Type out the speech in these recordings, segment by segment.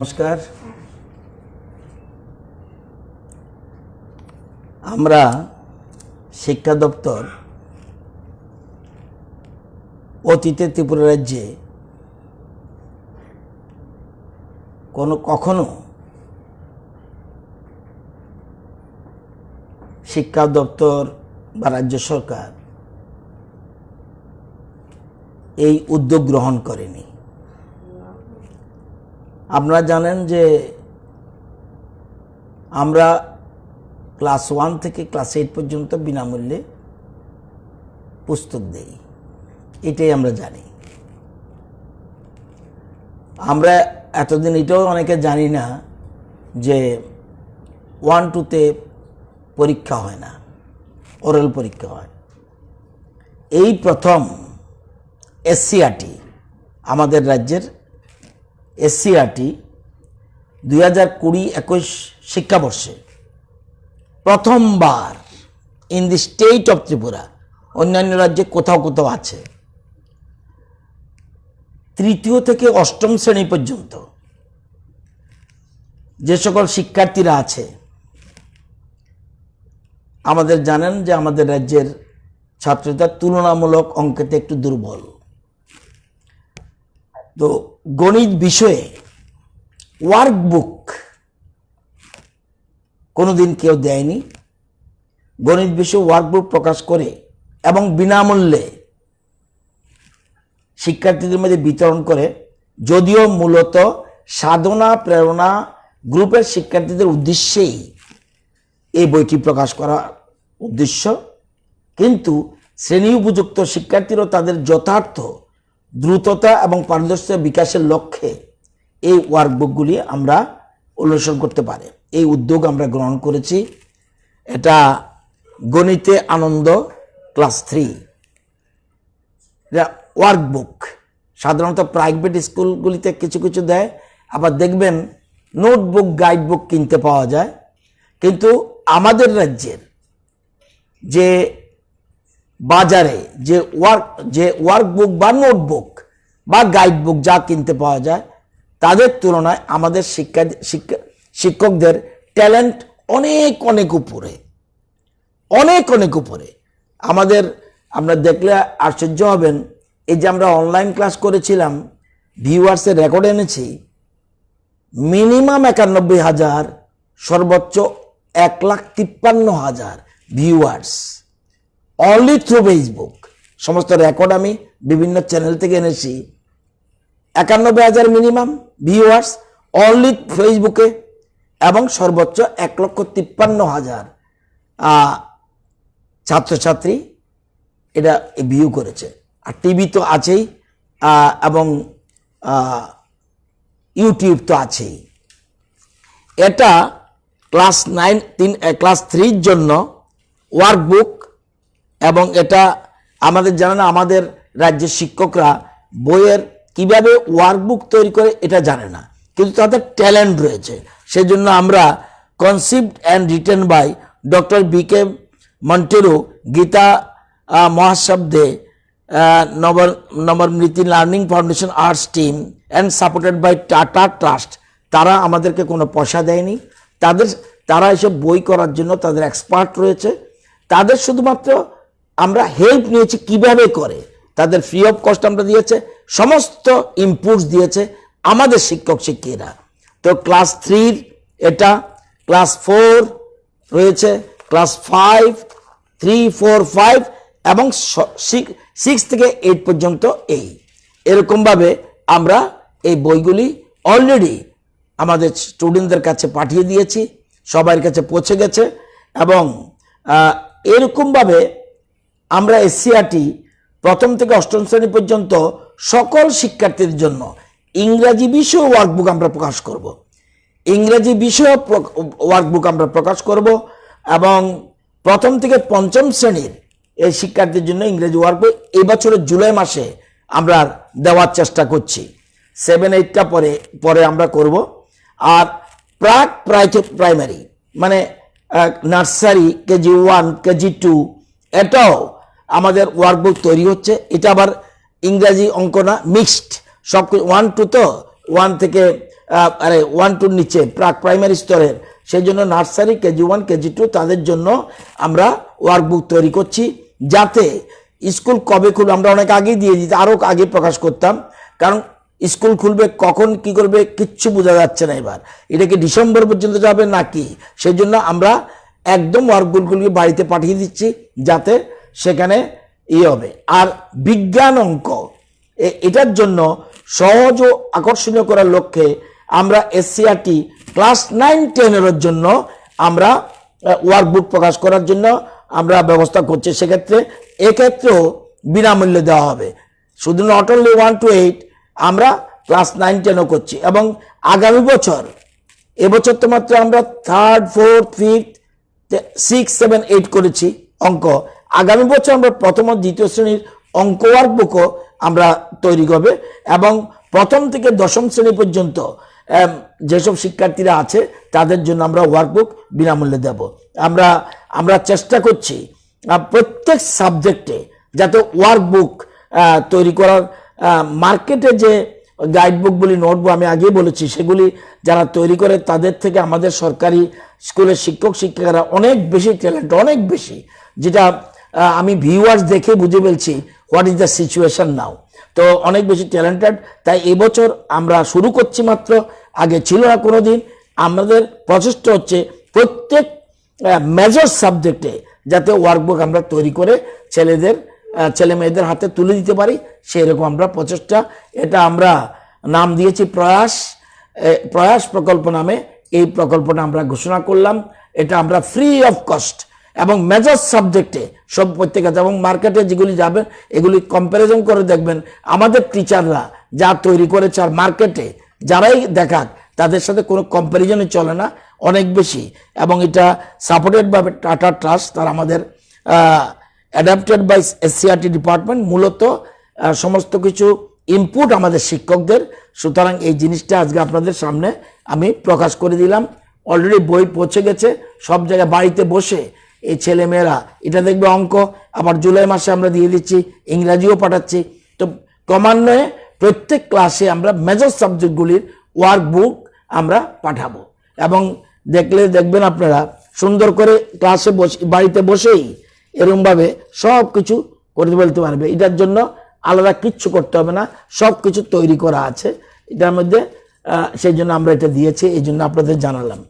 নমস্কার। আমরা শিক্ষা দপ্তর অতীতে ত্রিপুরা রাজ্যে কখনো শিক্ষা দপ্তর বা রাজ্য সরকার এই উদ্যোগ গ্রহণ করেনি। আপনারা জানেন যে আমরা ক্লাস 1 থেকে ক্লাস 8 পর্যন্ত বিনামূল্যে পুস্তক দেই, এটাই আমরা জানি। আমরা এতদিন এটাও অনেকে জানি না যে 1-2তে পরীক্ষা হয় না, ওরাল পরীক্ষা হয়। এই প্রথম এসসিআরটি আমাদের রাজ্যের এসসিআরটি 2020-21 শিক্ষাবর্ষে প্রথমবার in the state of Tripura, অন্যান্য রাজ্যে কোথাও কোথাও আছে, 3য় থেকে 8ম শ্রেণী পর্যন্ত যে সকল শিক্ষার্থীরা আছে, আমাদের জানেন যে আমাদের রাজ্যের ছাত্ররা তুলনামূলক অঙ্কেতে একটু দুর্বল। তো গণিত বিষয়ে ওয়ার্কবুক কোনোদিন কেউ দেয়নি। গণিত বিষয়ে ওয়ার্কবুক প্রকাশ করে এবং বিনামূল্যে শিক্ষার্থীদের মধ্যে বিতরণ করে, যদিও মূলত সাধনা প্রেরণা গ্রুপের শিক্ষার্থীদের উদ্দেশ্যেই এই বইটি প্রকাশ করা উদ্দেশ্য, কিন্তু শ্রেণী উপযুক্ত শিক্ষার্থীরা তাদের যথার্থ দ্রুততা এবং পারদর্শিতা বিকাশের লক্ষ্যে এই ওয়ার্কবুকগুলি আমরা অনুসরণ করতে পারে এই উদ্যোগ আমরা গ্রহণ করেছি। এটা গণিতে আনন্দ ক্লাস 3 ওয়ার্কবুক সাধারণত প্রাইভেট স্কুলগুলিতে কিছু কিছু দেয়, আবার দেখবেন নোটবুক গাইডবুক কিনতে পাওয়া যায়, কিন্তু আমাদের রাজ্যের যে বাজারে যে ওয়ার্কবুক বা নোটবুক বা গাইডবুক যা কিনতে পাওয়া যায়, তাদের তুলনায় আমাদের শিক্ষকদের ট্যালেন্ট অনেক অনেক উপরে, অনেক অনেক উপরে। আমরা দেখলে আশ্চর্য হবেন, এই যে আমরা অনলাইন ক্লাস করেছিলাম, ভিউয়ার্সের রেকর্ড এনেছি, মিনিমাম 91,000, সর্বোচ্চ 1,53,000 ভিউয়ার্স অনলি থ্রু ফেসবুক। সমস্ত রেকর্ড আমি বিভিন্ন চ্যানেল থেকে এনেছি। 91,000 মিনিমাম ভিউয়ার্স অনলি ফেসবুকে এবং সর্বোচ্চ 1,53,000 ছাত্রছাত্রী এটা ভিউ করেছে। আর টিভি তো আছেই এবং ইউটিউব তো আছেই। এটা ক্লাস 3 জন্য ওয়ার্কবুক, এবং এটা আমাদের জানেন আমাদের রাজ্যের শিক্ষকরা বইয়ের কিভাবে ওয়ার্কবুক তৈরি করে এটা জানে না, কিন্তু তাদের ট্যালেন্ট রয়েছে। সেজন্য আমরা conceived and written by doctor BK Monteiro, Gita মহাশব্দে, নবমৃতি learning foundation arts team and supported by Tata trust, তারা আমাদেরকে কোনো পয়সা দেয়নি। তারা এসব বই করার জন্য তাদের এক্সপার্ট রয়েছে, তাদের শুধুমাত্র আমরা হেল্প নিয়েছি কিভাবে করে, তাদের ফ্রি অফ কস্ট আমরা দিয়েছে, সমস্ত ইনপুটস দিয়েছে আমাদের শিক্ষক শিক্ষিকারা। তো ক্লাস 3 এটা, ক্লাস 4 রয়েছে, ক্লাস 5, 3, 4, 5 এবং 6 থেকে 8 পর্যন্ত এরকমভাবে আমরা এই বইগুলি অলরেডি আমাদের স্টুডেন্টদের কাছে পাঠিয়ে দিয়েছি, সবার কাছে পৌঁছে গেছে। এবং এরকমভাবে আমরা এসসিআরটি 1ম থেকে 8ম শ্রেণী পর্যন্ত সকল শিক্ষার্থীদের জন্য ইংরাজি বিষয় ওয়ার্কবুক আমরা প্রকাশ করব, ইংরাজি বিষয় ওয়ার্কবুক আমরা প্রকাশ করব, এবং 1ম থেকে 5ম শ্রেণীর এই শিক্ষার্থীর জন্য ইংরেজি ওয়ার্কবুক এই বছরের জুলাই মাসে আমরা দেওয়ার চেষ্টা করছি। 7-8টা পরে আমরা করব। আর প্রাইমারি মানে নার্সারি, KG 1, KG 2 এটাও আমাদের ওয়ার্কবুক তৈরি হচ্ছে। এটা আবার ইংরাজি অঙ্ক না, মিক্সড, সব 1-2 তো 1 থেকে আরে 1-2 নিচে প্রাক প্রাইমারি স্তরের, সেই জন্য নার্সারি, KG1, KG2 তাদের জন্য আমরা ওয়ার্কবুক তৈরি করছি, যাতে স্কুল কবে খুলবে আমরা অনেক আগেই দিয়ে দিতে, আরও আগে প্রকাশ করতাম, কারণ স্কুল খুলবে কখন কি করবে কিচ্ছু বোঝা যাচ্ছে না। এবার এটা কি ডিসেম্বর পর্যন্ত যাবে নাকি, সেই জন্য আমরা একদম ওয়ার্কবুকগুলি বাড়িতে পাঠিয়ে দিচ্ছি, যাতে সেখানে হবে। আর বিজ্ঞান অঙ্ক এটার জন্য সহজ ও আকর্ষণীয় করার লক্ষ্যে আমরা SCRT ক্লাস 9-10 জন্য আমরা ওয়ার্কবুক প্রকাশ করার জন্য আমরা ব্যবস্থা করছি। সেক্ষেত্রে এক্ষেত্রেও বিনামূল্যে দেওয়া হবে, শুধু নট অনলি 1 to 8, আমরা ক্লাস 9-10ও করছি। এবং আগামী বছর, এবছর তো মাত্র আমরা 3rd, 4th, 5th, 6, 7, 8 করেছি অঙ্ক, আগামী বছর আমরা প্রথম ও দ্বিতীয় শ্রেণীর অঙ্ক ওয়ার্কবুকও আমরা তৈরি করবে, এবং প্রথম থেকে দশম শ্রেণী পর্যন্ত যেসব শিক্ষার্থীরা আছে তাদের জন্য আমরা ওয়ার্কবুক বিনামূল্যে দেব। আমরা চেষ্টা করছি প্রত্যেক সাবজেক্টে যাতে ওয়ার্কবুক তৈরি করার, মার্কেটে যে গাইডবুকগুলি, নোটবুক আমি আগেই বলেছি, সেগুলি যারা তৈরি করে তাদের থেকে আমাদের সরকারি স্কুলের শিক্ষক শিক্ষিকারা অনেক বেশি ট্যালেন্ট, অনেক বেশি, যেটা আমি ভিউয়ার্স দেখে বুঝে ফেলছি হোয়াট ইজ দ্য সিচুয়েশন নাও। তো অনেক বেশি ট্যালেন্টেড, তাই এবছর আমরা শুরু করছি মাত্র, আগে ছিল না কোনো দিন। আমাদের প্রচেষ্টা হচ্ছে প্রত্যেক মেজর সাবজেক্টে যাতে ওয়ার্কবুক আমরা তৈরি করে ছেলে মেয়েদের হাতে তুলে দিতে পারি, সেই রকম আমরা প্রচেষ্টা, এটা আমরা নাম দিয়েছি প্রয়াস প্রকল্প নামে। এই প্রকল্পটা আমরা ঘোষণা করলাম, এটা আমরা ফ্রি অফ কস্ট এবং মেজর সাবজেক্টে সব প্রত্যেক আছে, এবং মার্কেটে যেগুলি যাবেন এগুলি কম্প্যারিজন করে দেখবেন আমাদের টিচাররা যা তৈরি করেছে আর মার্কেটে যারাই দেখাক তাদের সাথে কোনো কম্প্যারিজনই চলে না, অনেক বেশি। এবং এটা সাপোর্টেড বাই টাটা ট্রাস্ট, তার আমাদের অ্যাডাপ্টেড বাই SCRT ডিপার্টমেন্ট, মূলত সমস্ত কিছু ইনপুট আমাদের শিক্ষকদের। সুতরাং এই জিনিসটা আজকে আপনাদের সামনে আমি প্রকাশ করে দিলাম। অলরেডি বই পৌঁছে গেছে সব জায়গায়, বাড়িতে বসে এই ছেলে মেয়েরা এটা দেখবে অঙ্ক, আবার জুলাই মাসে আমরা দিয়ে দিচ্ছি, ইংরাজিও পাঠাচ্ছি। তো ক্রমান্বয়ে প্রত্যেক ক্লাসে আমরা মেজর সাবজেক্টগুলির ওয়ার্কবুক আমরা পাঠাবো, এবং দেখবেন আপনারা সুন্দর করে ক্লাসে বাড়িতে বসেই এরকমভাবে সব কিছু করে ফেলতে পারবে। এটার জন্য আলাদা কিচ্ছু করতে হবে না, সব কিছু তৈরি করা আছে এটার মধ্যে, সেই জন্য আমরা এটা দিয়েছি, এই জন্য আপনাদের জানালাম।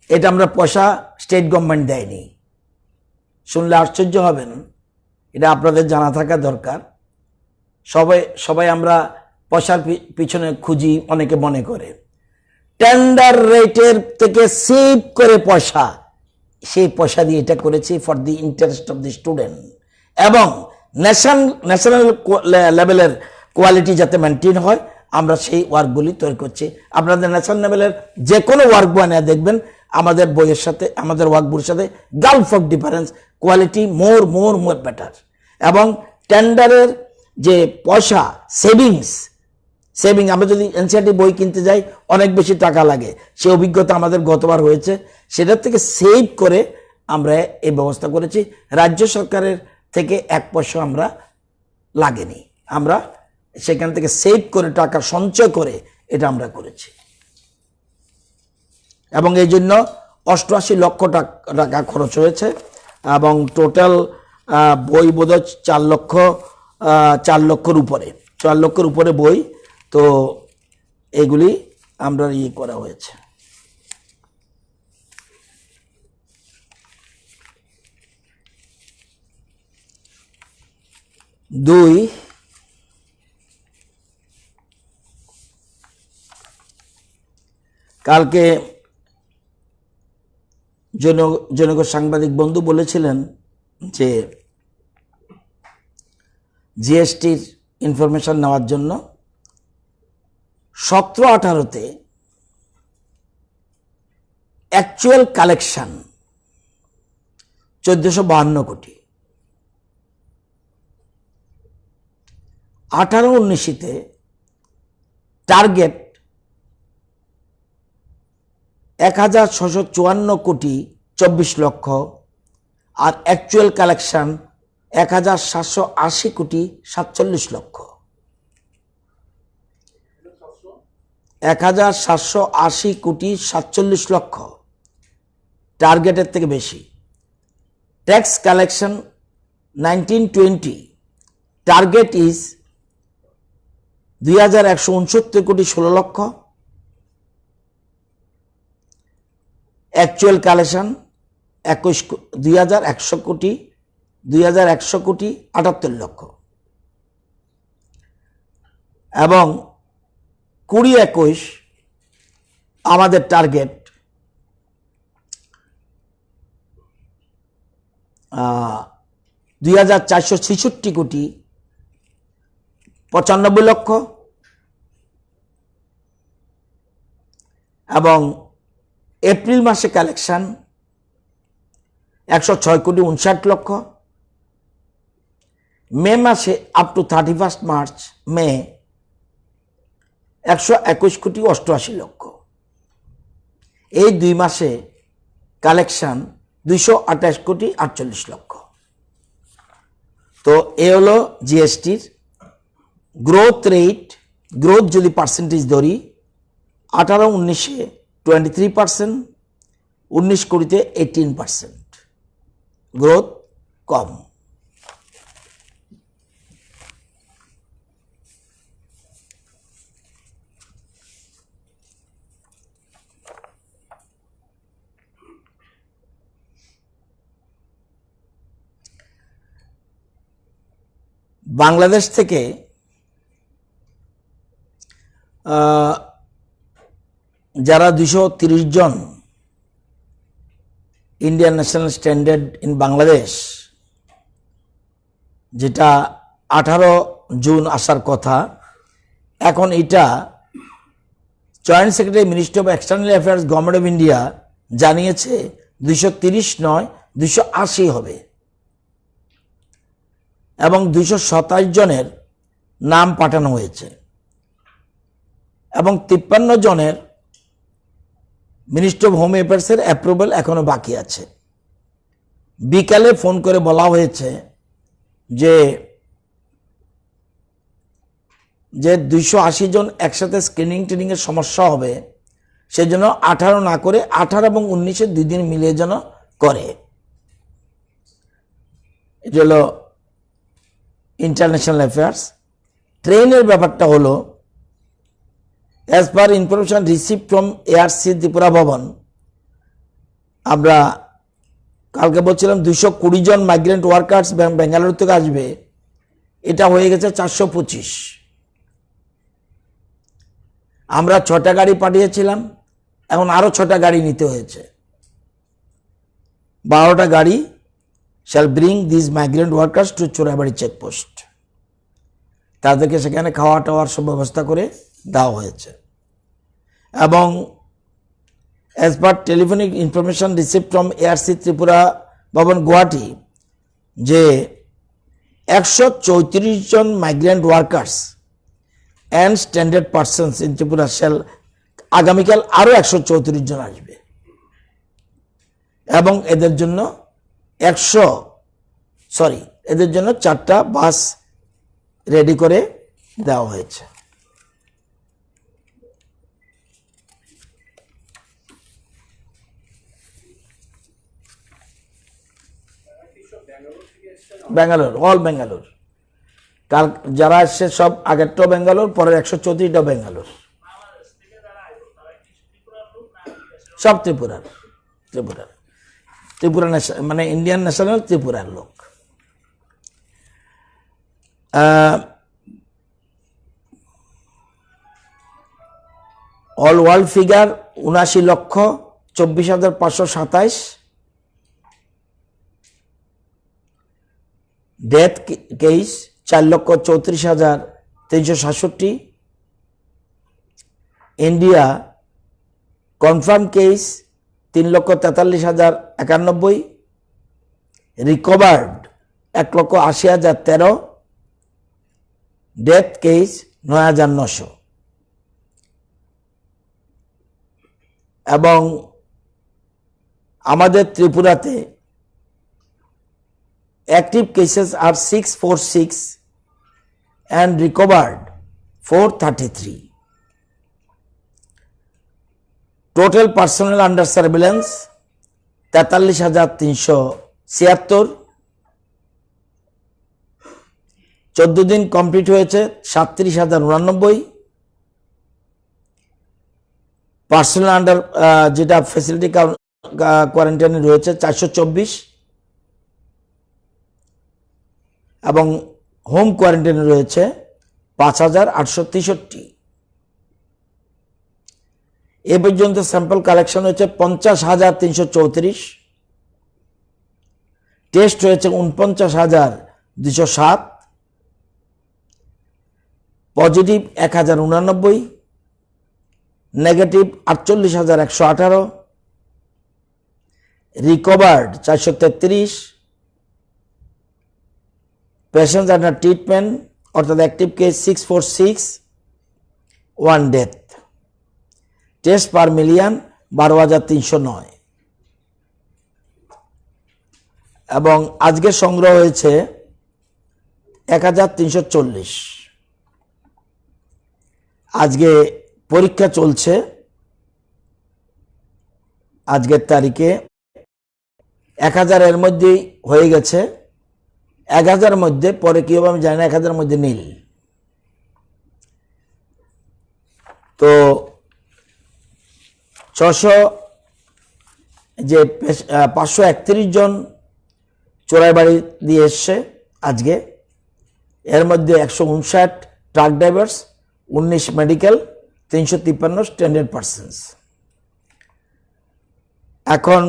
এটা আমরা পয়সা স্টেট গভর্নমেন্ট দেয়নি, শুনলে আশ্চর্য হবেন, এটা আপনাদের জানা থাকা দরকার। সবাই আমরা পয়সার পিছনে খুঁজি, অনেকে মনে করে টেন্ডার রেটের থেকে সেভ করে পয়সা, সেই পয়সা দিয়ে এটা করেছি for the interest of the student, এবং ন্যাশনাল লেভেলের কোয়ালিটি যাতে মেনটেন হয় আমরা সেই ওয়ার্কগুলি তৈরি করছি। আপনাদের ন্যাশনাল লেভেলের যে কোনো ওয়ার্ক বানিয়ে দেখবেন আমাদের বইয়ের সাথে, আমাদের ওয়ার্কবুকের সাথে Gulf of difference, quality more better. এবং টেন্ডারের যে পয়সা সেভিং, আমরা যদি NCERT বই কিনতে যাই অনেক বেশি টাকা লাগে, সে অভিজ্ঞতা আমাদের গতবার হয়েছে, সেটার থেকে সেভ করে আমরা এই ব্যবস্থা করেছি। রাজ্য সরকারের থেকে 1 পয়সা আমরা লাগেনি, আমরা সেখান থেকে সেভ করে টাকা সঞ্চয় করে এটা আমরা করেছি, এবং এই জন্য 88 লক্ষ টাকা খরচ হয়েছে, এবং টোটাল বই বোধহয় 4 লক্ষর উপরে বই। তো এগুলি আমরা করা হয়েছে। দুই, কালকে জনক সাংবাদিক বন্ধু বলেছিলেন যে জিএসটির ইনফরমেশন নেওয়ার জন্য 17-18-তে অ্যাকচুয়াল কালেকশন 1452 কোটি, 18-19-তে টার্গেট 1654 কোটি 24 লক্ষ, আর অ্যাকচুয়াল কালেকশন 1780 কোটি 47 লক্ষ। 1,780 কোটি 47 লক্ষ, টার্গেটের থেকে বেশি। ট্যাক্স কালেকশন 1920, টার্গেট ইজ 2,169 কোটি 16 লক্ষ। অ্যাকচুয়াল কালেকশন 2,100 কোটি 78 লক্ষ। এবং 20-21 আমাদের টার্গেট 2,466 কোটি 95 লক্ষ। এবং এপ্রিল মাসে কালেকশন 106 কোটি 59 লক্ষ। মে মাসে আপ টু 31 মার্চ মে 121 কোটি 88 লক্ষ। এই 2 মাসে কালেকশন 228 কোটি 48 লক্ষ। তো এ হলো জিএসটির গ্রোথ রেট। গ্রোথ যদি পার্সেন্টেজ ধরি 18-19-এ 23%, 19-20-তে 18%, গ্রোথ কম। বাংলাদেশ থেকে যারা 230 জন Indian national standard in Bangladesh, যেটা 18 জুন আসার কথা, এখন এটা joint secretary ministry of external affairs government of India জানিয়েছে 230 নয় 280 হবে। এবং 227 জনের নাম পাঠানো হয়েছে এবং 53 জনের মিনিস্ট্রি অফ হোম অ্যাফেয়ার্সের অ্যাপ্রুভাল এখনো বাকি আছে। বিকালে ফোন করে বলা হয়েছে যে 280 জন একসাথে স্ক্রিনিং ট্রেনিংয়ের সমস্যা হবে, সেজন্য 18 না করে 18 এবং 19-এ 2 দিন মিলিয়ে যেন করে। এটা হলো ইন্টারন্যাশনাল অ্যাফেয়ার্স। ট্রেনের ব্যাপারটা হলো, as per information receive from ARC Tripura ভবন, আমরা কালকে বলছিলাম 220 জন মাইগ্রেন্ট ওয়ার্কার্স বেঙ্গালুরু থেকে আসবে, এটা হয়ে গেছে 425। আমরা 6টা গাড়ি পাঠিয়েছিলাম, এখন আরো 6টা গাড়ি নিতে হয়েছে। 12টা গাড়ি shall bring these migrant workers to Churaibari checkpost. তাদেরকে সেখানে খাওয়া টাওয়ার সব ব্যবস্থা করে দেওয়া হয়েছে। এবং as per telephonic information receive from ARC Tripura Bhavan Guwahati, যে 134 জন migrant workers and standard persons in Tripura shall, আগামীকাল আরও 134 জন আসবে এবং এদের জন্য 4টা বাস রেডি করে দেওয়া হয়েছে। ব্যাঙ্গালোর, অল ব্যাঙ্গালোর। কাল যারা আসছে সব আগেরটাও ব্যাঙ্গালোর, পরের 134টা ব্যাঙ্গালোর, সব ত্রিপুরার মানে ইন্ডিয়ান ন্যাশনাল ত্রিপুরার লোক। All world figure 79,24,527। Death case 4,34,367। India confirm case 3,43,091। Recovered 1,80,013। Death case 9,900। এবং আমাদের ত্রিপুরাতে active cases are 646 and recovered 433। Total personal under surveillance 43,376, 14 দিন কমপ্লিট হয়েছে 37,089, পার্সোনাল আন্ডার যেটা ফ্যাসিলিটি কোয়ারেন্টাইনে রয়েছে 424, এবং হোম কোয়ারেন্টাইনে রয়েছে 5,863। এ পর্যন্ত স্যাম্পল কালেকশন হয়েছে 50,334, টেস্ট হয়েছে 49,207, positive 1,089, negative 48,118, recovered 433, patient under treatment অর্থাৎ active case 646, 1 death, test per million 12,309, এবং আজকে সংগ্রহ হয়েছে 1,340। আজকে পরীক্ষা চলছে, আজকের তারিখে 1,000 এর মধ্যেই হয়ে গেছে, 1,000 মধ্যে পরে কি হবে আমি জানি না, 1,000 মধ্যে নীল। তো 531 জন চোরাইবাড়ি দিয়ে এসছে আজকে, এর মধ্যে 159 truck drivers, 19 medical, 353 standard persons. এখন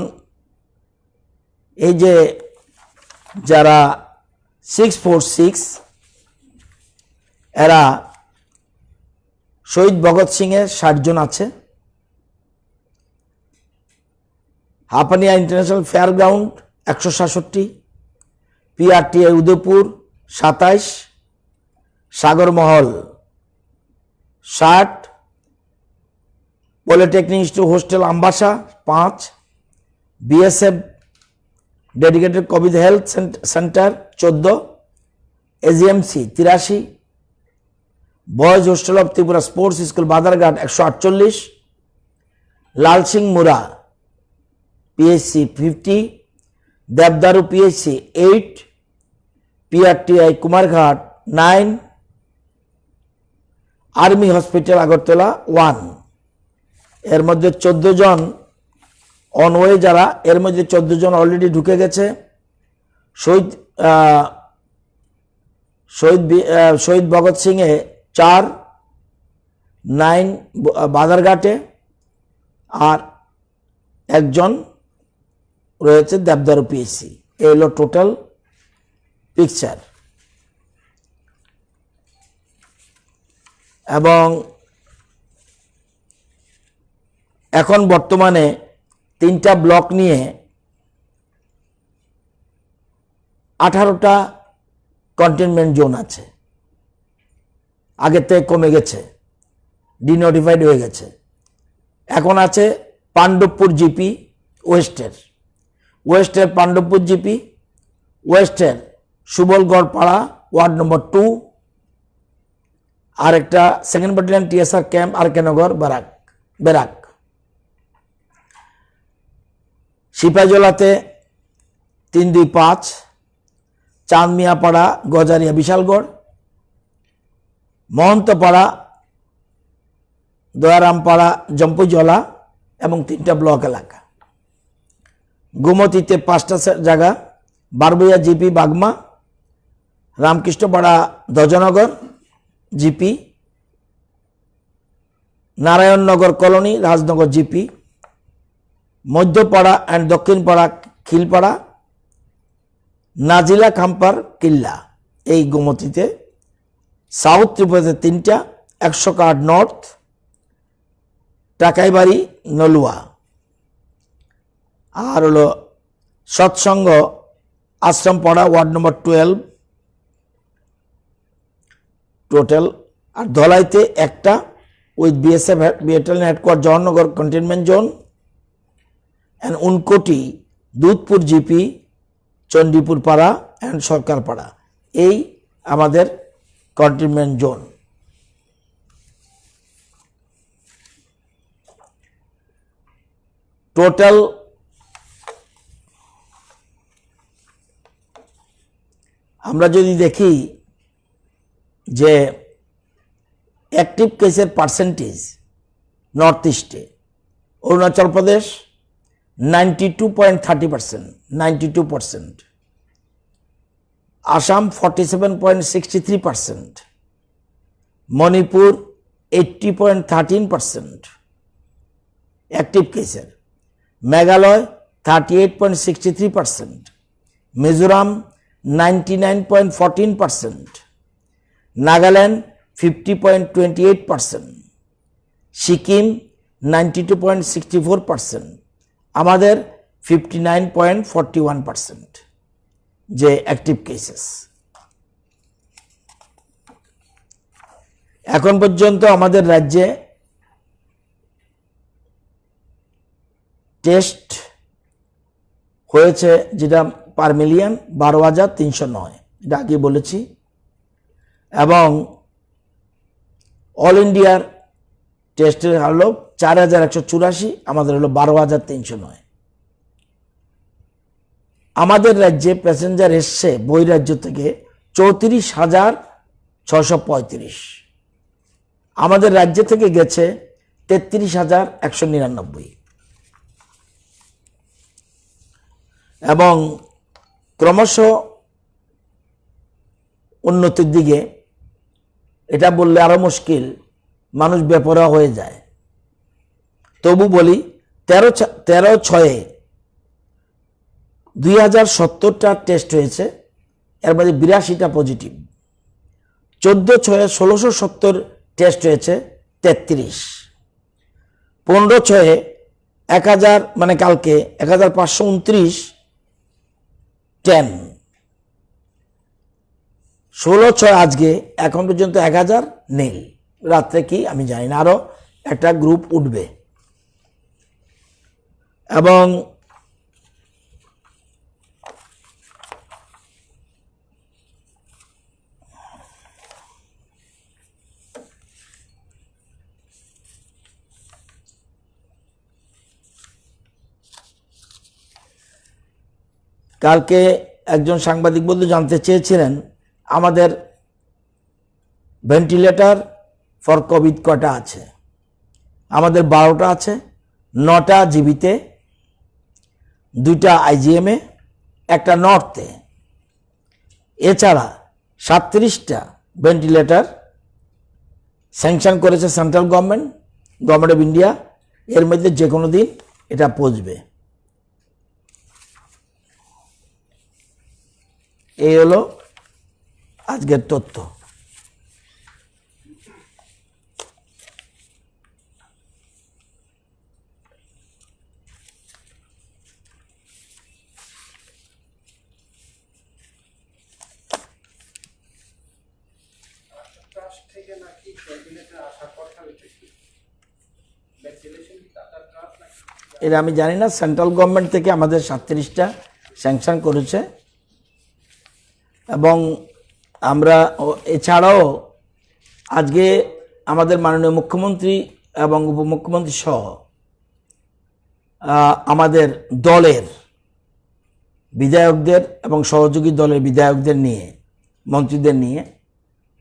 এই যে যারা 646 এরা শহীদ ভগৎ সিং এর 60 জন আছে, Hapania international fair ground 167, PRTI Udaipur 27, Sagarmahal 60, polytechnic institute hostel Ambassa 5, BSF dedicated COVID health centre 14, AGMC 83, boys hostel of Tripura sports school Badharghat 148, Lal Singh Mura PHC 50, Debdaru PHC 8, PRTI Kumarghat 9, army hospital Agartala 1। এর মধ্যে 14 জন অনওয়ে, যারা এর মধ্যে 14 জন অলরেডি ঢুকে গেছে। শহীদ ভগৎ সিং এ 4, 9 বাদারঘাটে, আর একজন রয়েছে দেবদারু পিএইচসি। এই হলো টোটাল পিকচার। এবং এখন বর্তমানে 3টা ব্লক নিয়ে 18টা কন্টেনমেন্ট জোন আছে। আগের থেকে কমে গেছে, ডিনোটিফাইড হয়ে গেছে। এখন আছে পাণ্ডবপুর জিপি ওয়েস্টের পাণ্ডবপুর জিপি, ওয়েস্টের সুবলগড় পাড়া ওয়ার্ড নম্বর 2, আর একটা 2nd battalion TSR camp Arkenagar barrack. সিপাহীজলাতে 325, চাঁদমিয়াপাড়া গজারিয়া বিশালগড়, মহন্তপাড়া দয়ারামপাড়া জম্পুজলা এবং 3টা ব্লক এলাকা। গোমতীতে 5টা জায়গা, Barbaiya GP Bagma, Ramkrishnapara Dhwajanagar GP, Narayannagar colony Rajnagar GP, Madhyapara and Dakshinpara Khilpara, Najila Khampar Killa এই গোমতীতে। সাউথ ত্রিপুরাতে 3টা, 100 নর্থ, টাকাইবাড়ি নলুয়া, আর হলো Satsang Ashrampara ward number 12 total. আর ধলাইতে 1টা with BSF battalion headquarter Jawaharnagar containment zone, and Unakoti Dudhpur GP, Chandipur Para and সরকার পাড়া, এই আমাদের কন্টেনমেন্ট জোন। টোটাল আমরা যদি দেখি যে অ্যাক্টিভ কেসের পার্সেন্টেজ নর্থ ইস্টে অরুণাচল প্রদেশ 92.30%, 92%, আসাম 47.63%, মণিপুর 80.13% অ্যাক্টিভ কেসের, মেঘালয় 38.63%, মিজোরাম 99.14%, নাগাল্যান্ড 50.28%, সিকিম 92.64%, আমাদের 59.41% যে অ্যাক্টিভ কেসেস। এখন পর্যন্ত আমাদের রাজ্যে টেস্ট হয়েছে যেটা পার মিলিয়ন 12,309, এটা আগে বলেছি, এবং অল ইন্ডিয়ার টেস্টের হলো 4,184, আমাদের হলো 12,309। আমাদের রাজ্যে প্যাসেঞ্জার এসছে বহিরাজ্য থেকে 34,635, আমাদের রাজ্য থেকে গেছে 33,199, এবং ক্রমশ উন্নতির দিকে। এটা বললে আরো মুশকিল, মানুষ বেপরোয়া হয়ে যায়। তবু বলি 13/6 2070টা টেস্ট হয়েছে, এর মধ্যে 82টা পজিটিভ। 14/6 1670 টেস্ট হয়েছে 33, 15/6 1000 মানে কালকে 1529 10, 16/6 আজকে এখন পর্যন্ত 1000 নেই। রাত্রে কি আমি জানি না, আরো একটা গ্রুপ উঠবে। এবং কালকে একজন সাংবাদিক বন্ধু জানতে চেয়েছিলেন আমাদের ভেন্টিলেটর ফর কোভিড কটা আছে। আমাদের 12টা আছে, 9টা জিবিতে, 2টা আইজিএমে, একটা নর্থে। এছাড়া 37টা ভেন্টিলেটর স্যাংশন করেছে সেন্ট্রাল গভর্নমেন্ট অফ ইন্ডিয়া। এর মধ্যে যে কোনো দিন এটা পৌঁছবে। এই হলো আজকের তথ্য। এটা আমি জানি না, সেন্ট্রাল গভর্নমেন্ট থেকে আমাদের 37টা স্যাংশন করেছে, এবং আমরা এছাড়াও আজকে আমাদের মাননীয় মুখ্যমন্ত্রী এবং উপমুখ্যমন্ত্রী সহ আমাদের দলের বিধায়কদের এবং সহযোগী দলের বিধায়কদের নিয়ে, মন্ত্রীদের নিয়ে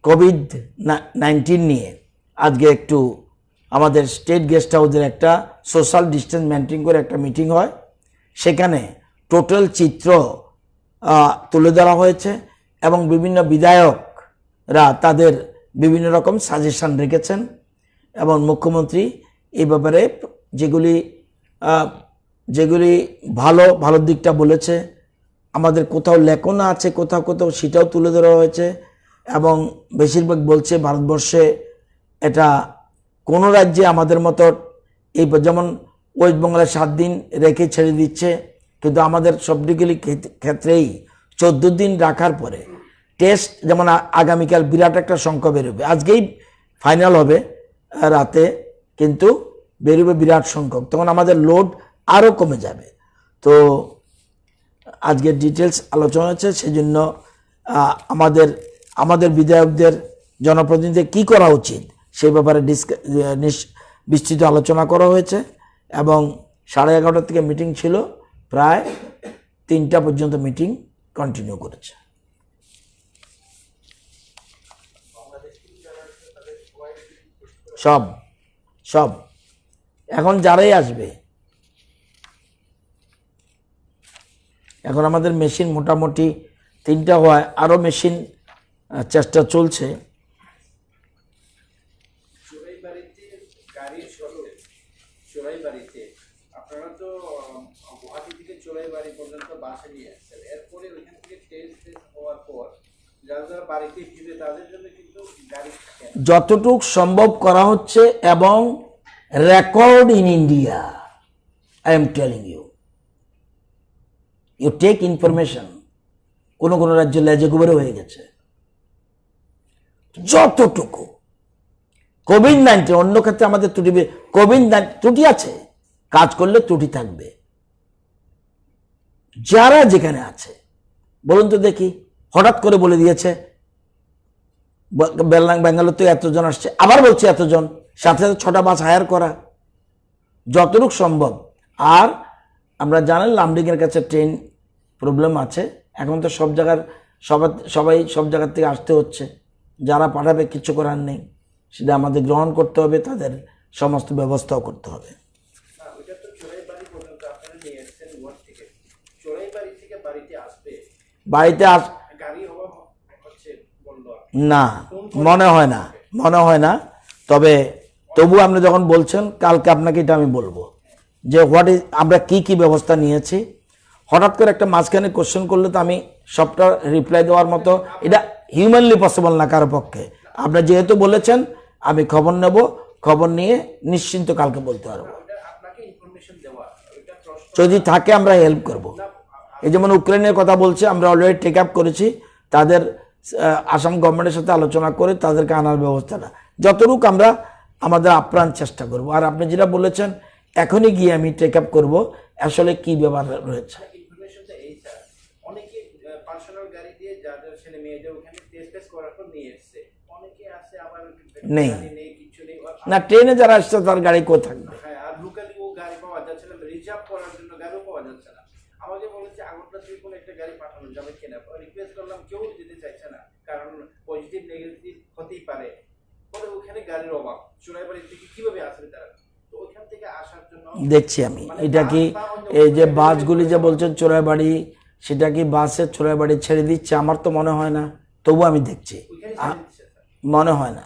কোভিড-19 নিয়ে আজকে একটু আমাদের স্টেট গেস্ট হাউসের একটা সোশ্যাল ডিস্টেন্স মেনটেন করে একটা মিটিং হয়। সেখানে টোটাল চিত্র তুলে ধরা হয়েছে, এবং বিভিন্ন বিধায়করা তাদের বিভিন্ন রকম সাজেশন রেখেছেন, এবং মুখ্যমন্ত্রী এই ব্যাপারে যেগুলি ভালো দিকটা বলেছে, আমাদের কোথাও লেখনা আছে কোথাও কোথাও সেটাও তুলে ধরা হয়েছে। এবং বেশিরভাগ বলছে ভারতবর্ষে এটা কোনো রাজ্যে আমাদের মতো এই যেমন ওয়েস্ট বেঙ্গলে 7 দিন রেখে ছেড়ে দিচ্ছে, কিন্তু আমাদের সবগুলি ক্ষেত্রেই 14 দিন রাখার পরে টেস্ট, যেমন আগামীকাল বিরাট একটা সংখ্যা বেরোবে, আজকেই ফাইনাল হবে রাতে, কিন্তু বেরোবে বিরাট সংখ্যক, তখন আমাদের লোড আরও কমে যাবে। তো আজকের ডিটেলস আলোচনা হচ্ছে, সেই জন্য আমাদের বিধায়কদের জনপ্রতিনিধিদের কী করা উচিত সেই ব্যাপারে বিস্তৃত আলোচনা করা হয়েছে, এবং 11:30 থেকে মিটিং ছিল, প্রায় 3টা পর্যন্ত মিটিং কন্টিনিউ করেছে। সব সব এখন যারাই আসবে, এখন আমাদের মেশিন মোটামুটি 3টা হয়, আরো মেশিন চেষ্টা চলছে। আপনারা তো গুয়াহাটি থেকে চোরাইবাড়ি পর্যন্ত বাসে নিয়ে আসছেন, এরপরে ওইখান থেকে টেস্ট হওয়ার পর যারা যারা বাড়িতে ফিরে তাদের জন্য কিন্তু গাড়ি থাকে না। যতটুক সম্ভব করা হচ্ছে এবং record in India, I am telling you, you take information. কোন কোন রাজ্য লেজে গুবরে হয়ে গেছে। যতটুকু কোভিড-19, অন্য ক্ষেত্রে আমাদের ত্রুটি, কোভিড-19 ত্রুটি আছে, কাজ করলে ত্রুটি থাকবে। যারা যেখানে আছে বলুন তো দেখি, হঠাৎ করে বলে দিয়েছে ব্যাঙ্গালোর তো এতজন আসছে, আবার বলছে এতজন, সাথে সাথে 6টা বাস হায়ার করা, যতটুক সম্ভব। আর আমরা জানেন লামডিংয়ের কাছে ট্রেন প্রবলেম আছে, এখন তো সব জায়গার সবাই সব জায়গার থেকে আসতে হচ্ছে, যারা পাঠাবে কিছু করার নেই, সেটা আমাদের গ্রহণ করতে হবে, তাদের সমস্ত ব্যবস্থাও করতে হবে। বাড়িতে না, মনে হয় না, তবে তবু আপনি যখন বলছেন, কালকে আপনাকে এটা আমি বলবো যে আমরা কি ব্যবস্থা নিয়েছি। হঠাৎ করে একটা মাঝখানে কোশ্চেন করলে তো আমি সবটা রিপ্লাই দেওয়ার মতো, এটা হিউম্যানলি পসিবল না কারো পক্ষে। আপনি যেহেতু বলেছেন, আমি খবর নেব, খবর নিয়ে নিশ্চিন্ত কালকে বলতে পারবো। যদি থাকে আমরা হেল্প করব। এই যেমন ইউক্রেনের কথা বলছে, আমরা অলরেডি টেক আপ করেছি, তাদের আসাম গভর্নমেন্টের সাথে আলোচনা করে তাদেরকে আনার ব্যবস্থাটা যতটুকু আমরা আমাদের আপ্রাণ চেষ্টা করব। আর আপনি যেটা বলেছেন, এখনই গিয়ে আমি টেক আপ করবো আসলে কি ব্যাপার রয়েছে। নেই না, ট্রেনে যারা আসছে তার গাড়ি কোথায় থাকবে? আমাকে বলেছে আগরতলা থেকে কোনো একটা গাড়ি পাঠানো যাবে কিনা, রিকোয়েস্ট করলাম, কেউ যেতে চাইছে না, কারণ পজিটিভ নেগেটিভ হতেই পারে। পরে ওখানে গাড়ির অভাব, চোরাইবাড়ি থেকে কিভাবে আসবে তারা? তো ওইখান থেকে আসার জন্য দেখছি আমি, এটা কি এই যে বাসগুলি যে বলছেন চোরাইবাড়ি, সেটা কি বাসে চোরাইবাড়ি ছেড়ে দিচ্ছে? আমার তো মনে হয় না, তবু আমি দেখছি, মনে হয় না।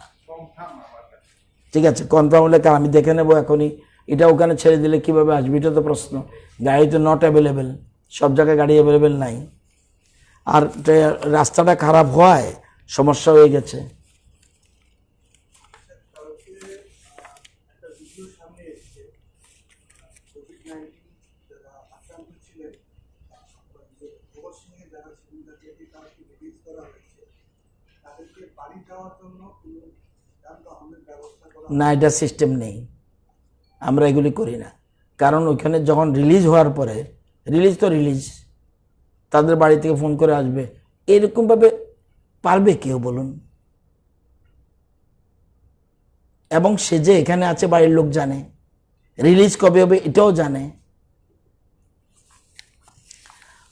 ঠিক আছে, কনফার্ম হলে আমি দেখে নেবো এখনই। এটা ওখানে ছেড়ে দিলে কিভাবে আসবে, এটা তো প্রশ্ন। গাড়ি তো নট অ্যাভেলেবেল, সব জায়গায় গাড়ি অ্যাভেলেবেল নাই। আর রাস্তাটা খারাপ হওয়ায় সমস্যা হয়ে গেছে। না, এটা সিস্টেম নেই, আমরা এগুলি করি না। কারণ ওইখানে যখন রিলিজ হওয়ার পরে, রিলিজ তো রিলিজ, তাদের বাড়ি থেকে ফোন করে আসবে, এরকমভাবে পারবে কেউ বলুন? এবং সে যে এখানে আছে বাড়ির লোক জানে, রিলিজ কবে হবে এটাও জানে।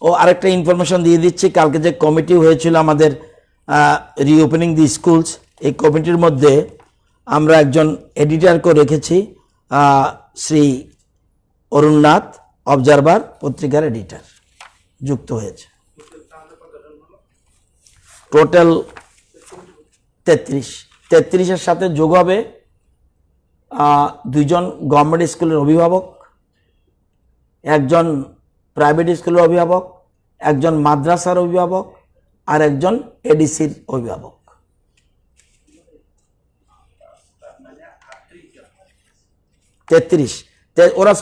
ও আরেকটা ইনফরমেশন দিয়ে দিচ্ছি, কালকে যে কমিটি হয়েছিল আমাদের রিওপেনিং দি স্কুলস, এই কমিটির মধ্যে আমরা একজন এডিটরকে রেখেছি, শ্রী অরুণনাথ, অবজারভার পত্রিকার এডিটর যুক্ত হয়েছে। টোটাল 33-এর সাথে যোগ হবে 2জন গভর্নমেন্ট স্কুলের অভিভাবক, একজন প্রাইভেট স্কুলের অভিভাবক, একজন মাদ্রাসার অভিভাবক, আর একজন এডিসির অভিভাবক। 33। ওরা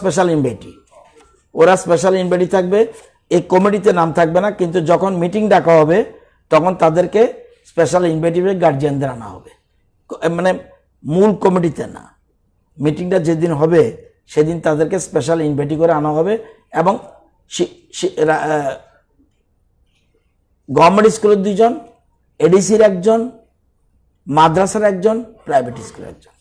স্পেশাল ইনভাইটি থাকবে। এই কমিটিতে নাম থাকবে না, কিন্তু যখন মিটিং ডাকা হবে তখন তাদেরকে স্পেশাল ইনভাইটিভে গার্জিয়ানদের আনা হবে, মানে মূল কমিটিতে না। মিটিংটা যেদিন হবে সেদিন তাদেরকে স্পেশাল ইনভাইটি করে আনা হবে, এবং গভর্নমেন্ট স্কুলের 2জন, এডিসির একজন, মাদ্রাসার একজন, প্রাইভেট স্কুলের একজন।